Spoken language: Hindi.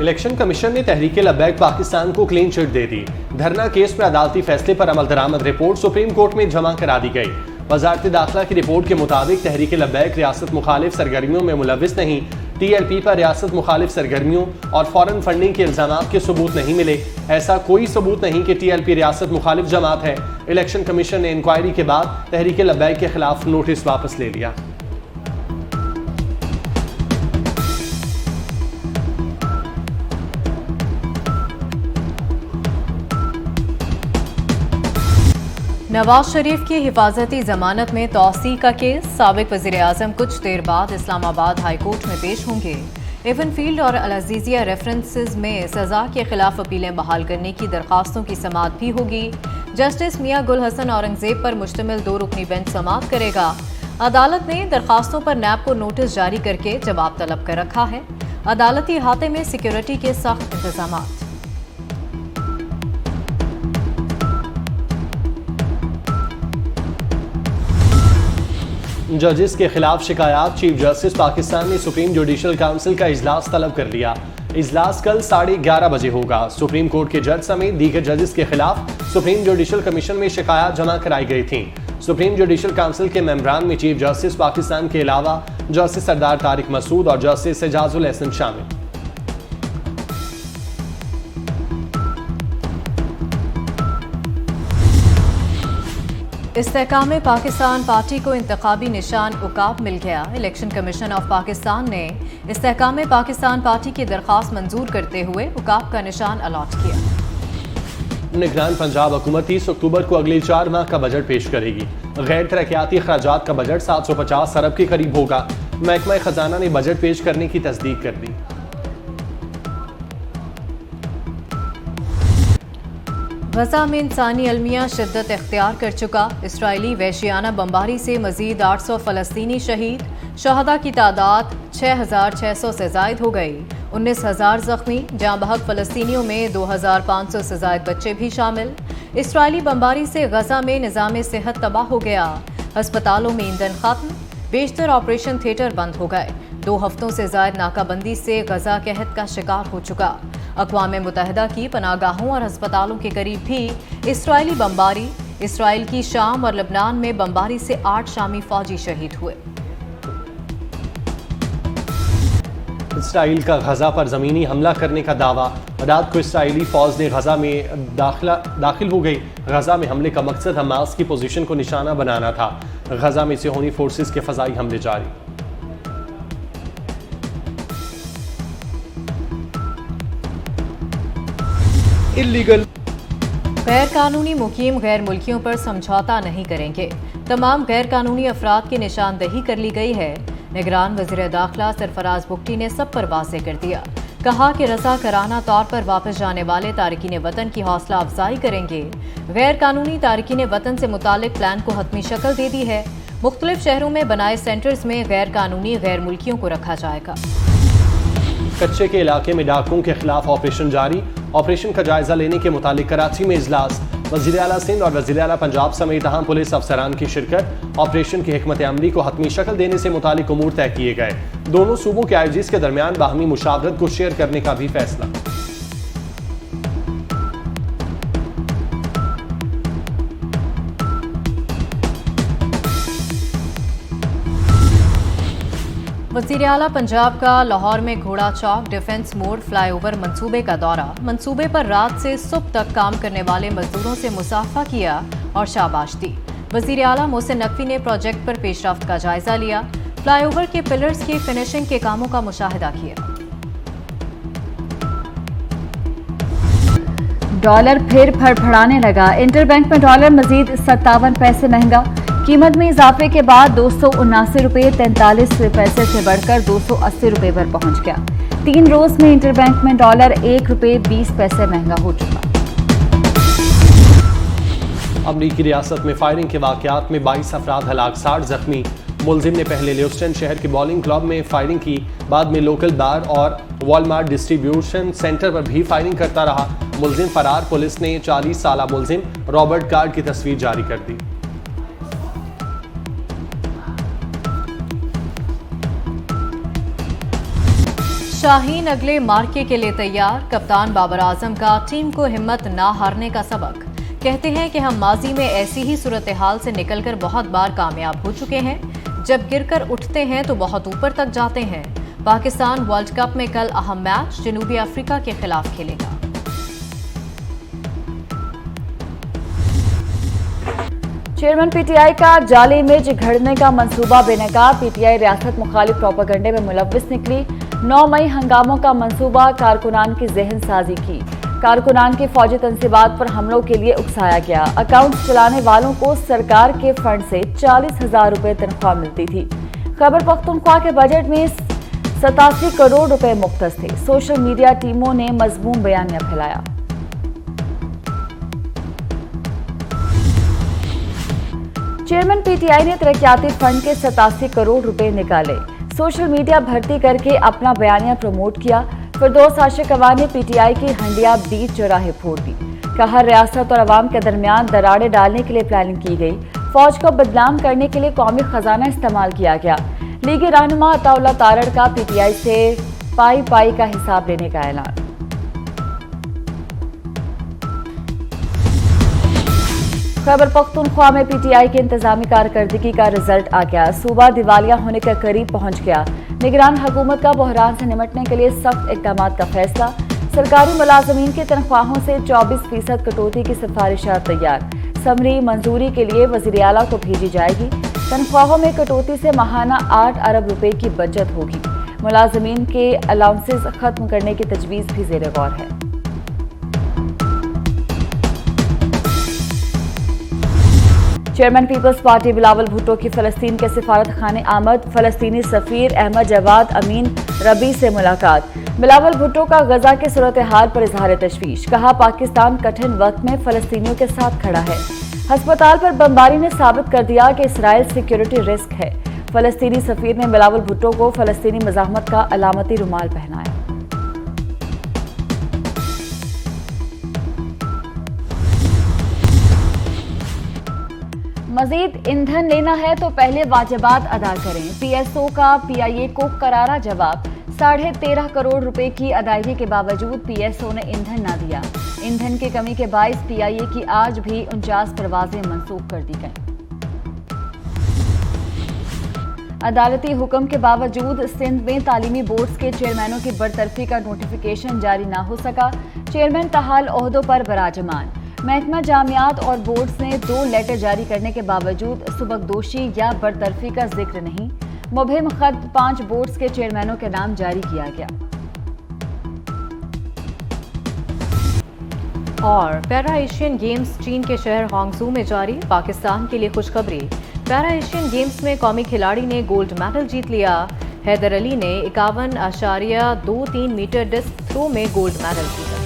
इलेक्शन कमीशन ने तहरीक लब्बैक पाकिस्तान को क्लीन चिट दे दी। धरना केस में अदालती फैसले पर अमल दरामद रिपोर्ट सुप्रीम कोर्ट में जमा करा दी गई। वजारत दाखिला की रिपोर्ट के मुताबिक तहरीक लब्बैक रियासत मुखालिफ सरगर्मियों में मुलविस नहीं। TLP पर रियासत मुखालिफ सरगर्मियों और फॉरेन फंडिंग के इल्जामात के सबूत नहीं मिले। ऐसा कोई सबूत नहीं कि TLP रियासत मुखालिफ जमात है। इलेक्शन कमीशन ने इंक्वायरी के बाद तहरीक लब्बैक के खिलाफ नोटिस वापस ले लिया। नवाज शरीफ की हिफाजती जमानत में तौसी का केस। साबिक वजीर आजम कुछ देर बाद इस्लामाबाद हाई कोर्ट में पेश होंगे। एवनफील्ड और अल अजीजिया रेफरेंसेस में सजा के खिलाफ अपीलें बहाल करने की दरखास्तों की समाअत भी होगी। जस्टिस मियां गुल हसन औरंगजेब पर मुश्तमिल 2 रुकनी बेंच समाअत करेगा। अदालत ने दरखास्तों पर नैब को नोटिस जारी करके जवाब तलब कर रखा है। अदालती अहाते में सिक्योरिटी के सख्त इंतजाम। जजेस के खिलाफ शिकायत। चीफ जस्टिस पाकिस्तान ने सुप्रीम जुडिशल काउंसिल का इजलास तलब कर लिया। इजलास कल 11:30 बजे होगा। सुप्रीम कोर्ट के जज समेत दीगर जजेस के खिलाफ सुप्रीम जुडिशल कमीशन में शिकायत जमा कराई गई थी। सुप्रीम जुडिशल काउंसिल के मेंबरान में चीफ जस्टिस पाकिस्तान के अलावा जस्टिस सरदार तारिक मसूद और जस्टिस एजाजुल एहसन शामिल। इस्तेहकाम पाकिस्तान पार्टी को इंतखाबी निशान उकाब मिल गया। इलेक्शन कमीशन ऑफ पाकिस्तान ने इस्तेहकाम पाकिस्तान पार्टी की दरख्वास्त मंजूर करते हुए उकाब का निशान अलॉट किया। निगरान पंजाब हुकूमत 30 अक्टूबर को अगले 4 माह का बजट पेश करेगी। गैर तरक्याती अखराजात का बजट 750 अरब के करीब होगा। महकमा खजाना ने बजट पेश करने की तस्दीक कर दी। गजा में इंसानी अलमिया शिद्दत इख्तियार कर चुका। इसराइली वहशियाना बमबारी से मजीद 800 फ़लस्तीनी शहीद। शहदा की तादाद 6,600 से जायद हो गई। 19,000 जख्मी। जाँ बहक फ़लस्तीनियों में 2,500 से जायद बच्चे भी शामिल। इसराइली बमबारी से गजा में निज़ाम सेहत तबाह हो गया। अस्पतालों में ईंधन खत्म। बेशतर ऑपरेशन थिएटर बंद हो गए। 2 हफ्तों से जायद नाकाबंदी से गजा कहत का शिकार हो चुका। अक़वाम मुत्तहिदा की पनाहगाहों और अस्पतालों के करीब भी इसराइली बमबारी। इसराइल की शाम और लबनान में बमबारी से 8 शामी फौजी शहीद हुए। इसराइल का गजा पर ज़मीनी हमला करने का दावा। रात को इसराइली फौज ने गजा में दाखिल हो गई। गजा में हमले का मकसद हमास की पोजीशन को निशाना बनाना था। गजा में सिहोनी फोर्सेस के फ़ज़ाई हमले जारी। इल्लीगल गैर कानूनी मुकीम गैर मुल्कियों पर समझौता नहीं करेंगे। तमाम गैर कानूनी अफराद की निशानदही कर ली गई है। निगरान वज़ीर दाखिला सरफराज बुगटी ने सब पर वाज़ेह कर दिया। कहा कि रज़ा कराना तौर पर वापस जाने वाले तारकीन वतन की हौसला अफजाई करेंगे। गैर कानूनी तारकीन वतन से मुतालिक प्लान को हतमी शक्ल दे दी है। मुख्तलिफ शहरों में बनाए सेंटर्स में गैर कानूनी गैर मुल्कियों को रखा जाएगा। कच्चे के इलाके में डाकुओं के खिलाफ ऑपरेशन जारी। ऑपरेशन का जायजा लेने के मुतालिक कराची में इजलास। वज़ीर आला सिंध और वज़ीर आला पंजाब समेत अहम पुलिस अफसरान की शिरकत। ऑपरेशन की हिकमत अमली को हतमी शक्ल देने से मुतालिक उमूर तय किए गए। दोनों सूबों के IGs के दरमियान बाहमी मुशावरत को शेयर करने का भी फैसला। वज़ीर आला पंजाब का लाहौर में घोड़ा चौक डिफेंस मोड़ फ्लाईओवर मंसूबे का दौरा। मंसूबे पर रात से सुबह तक काम करने वाले मजदूरों से मुसाफा किया और शाबाश दी। वज़ीर आला मोहसिन नकवी ने प्रोजेक्ट पर पेशरफ्त का जायजा लिया। फ्लाईओवर के पिलर्स की फिनिशिंग के कामों का मुशाहिदा किया। डॉलर फिर फड़फड़ाने लगा। इंटरबैंक में डॉलर मजीद 57 पैसे महंगा। कीमत में इजाफे के बाद 279 रुपये 43 पैसे से बढ़कर 280 रुपये पर पहुंच गया। 3 रोज में इंटरबैंक में डॉलर 1 रुपये 20 पैसे महंगा हो चुका। अमरीकी रियासत में फायरिंग के वाकयात में 22 अफराद हलाक, 60 जख्मी। मुलजिम ने पहले ल्यूस्टन शहर के बॉलिंग क्लब में फायरिंग की, बाद में लोकल बार और वॉलमार्ट डिस्ट्रीब्यूशन सेंटर पर भी फायरिंग करता रहा। मुलजिम फरार। पुलिस ने 40 साला मुलजिम रॉबर्ट कार्ड की तस्वीर जारी कर दी। शाहीन अगले मार्के के लिए तैयार। कप्तान बाबर आजम का टीम को हिम्मत ना हारने का सबक। कहते हैं कि हम माजी में ऐसी ही सूरत हाल से निकलकर बहुत बार कामयाब हो चुके हैं। जब गिरकर उठते हैं तो बहुत ऊपर तक जाते हैं। पाकिस्तान वर्ल्ड कप में कल अहम मैच जनूबी अफ्रीका के खिलाफ खेलेगा। चेयरमैन पीटीआई का जाली इमेज घड़ने का मंसूबा बेनकाब। पीटीआई रियासत मुखालिफ प्रोपेगेंडे में मुलव्विस निकली। 9 मई हंगामों का मंसूबा, कारकुनान की जहन साजी की। कारकुनान की फौजी तंसीबात पर हमलों के लिए उकसाया गया। अकाउंट चलाने वालों को सरकार के फंड से 40,000 रुपए तनख्वाह मिलती थी। खैबर पख्तूनख्वा के बजट में 87 करोड़ रुपए मुख्तस थे। सोशल मीडिया टीमों ने मजमूम बयानिया फैलाया। चेयरमैन पीटीआई ने तरक्याती फंड के 87 करोड़ रुपए निकाले। सोशल मीडिया भर्ती करके अपना बयानिया प्रमोट किया। फिरदौस आशिक अवान ने पीटीआई की हंडिया बीच चौराहे फोड़ दी। कहा रियासत और अवाम के दरमियान दरारें डालने के लिए प्लानिंग की गई। फौज को बदनाम करने के लिए कौमी खजाना इस्तेमाल किया गया। लीगी रहनुमा अताउल्लाह तारड़ का पीटीआई से पाई पाई का हिसाब लेने का ऐलान। खैबर पख्तूनख्वा में पीटीआई की इंतजामी कारकर्दगी का रिजल्ट आ गया। सूबा दिवालिया होने के करीब पहुंच गया। निगरान हुकूमत का बहरान से निपटने के लिए सख्त इकदाम का फैसला। सरकारी मुलाजमीन की तनख्वाहों से 24% कटौती की सिफारिशात तैयार। समरी मंजूरी के लिए वज़ीर आला को भेजी जाएगी। तनख्वाहों में कटौती से माहाना 8 अरब रुपए की बचत होगी। मुलाजमीन के अलाउंसेस खत्म करने की तजवीज़ भी ज़ेर गौर है। Chairman people's party Bilawal Bhutto की फ़लस्तीन के सिफारत खाने आमद। फ़लस्तीनी सफ़ीर अहमद जवाद अमीन रबी से मुलाकात। बिलावल भुट्टो का गजा के सूरत हाल पर इजहार तशवीश। कहा पाकिस्तान कठिन वक्त में फ़लस्तीनियों के साथ खड़ा है। हस्पताल पर बमबारी ने साबित कर दिया कि इसराइल सिक्योरिटी रिस्क है। फ़लस्तीनी सफ़ीर ने बिलावल भुट्टो को फ़लस्तीनी मज़ाहमत का अलामती रुमाल पहनाया। मजीद ईंधन लेना है तो पहले वाजिबात अदा करें। पीएसओ का पीआईए को करारा जवाब। 13.5 करोड़ रुपए की अदायगी के बावजूद पीएसओ ने ईंधन न दिया। ईंधन की कमी के बायस पीआईए की आज भी 49 परवाजें मंसूख कर दी गईं। अदालती हुक्म के बावजूद सिंध में तालीमी बोर्ड्स के चेयरमैनों की बरतरफी का नोटिफिकेशन जारी न हो सका। चेयरमैन ताहाल ओहदों पर बराजमान। महकमा जामियात और बोर्ड्स ने 2 लेटर जारी करने के बावजूद सुबकदोशी या बरतरफी का जिक्र नहीं। मुबहिम खत 5 बोर्ड्स के चेयरमैनों के नाम जारी किया गया। और पैरा एशियन गेम्स चीन के शहर हांगझू में जारी। पाकिस्तान के लिए खुशखबरी। पैरा एशियन गेम्स में कौमी खिलाड़ी ने गोल्ड मेडल जीत लिया। हैदर अली ने 51.23 मीटर डिस्क थ्रो में गोल्ड मेडल जीता।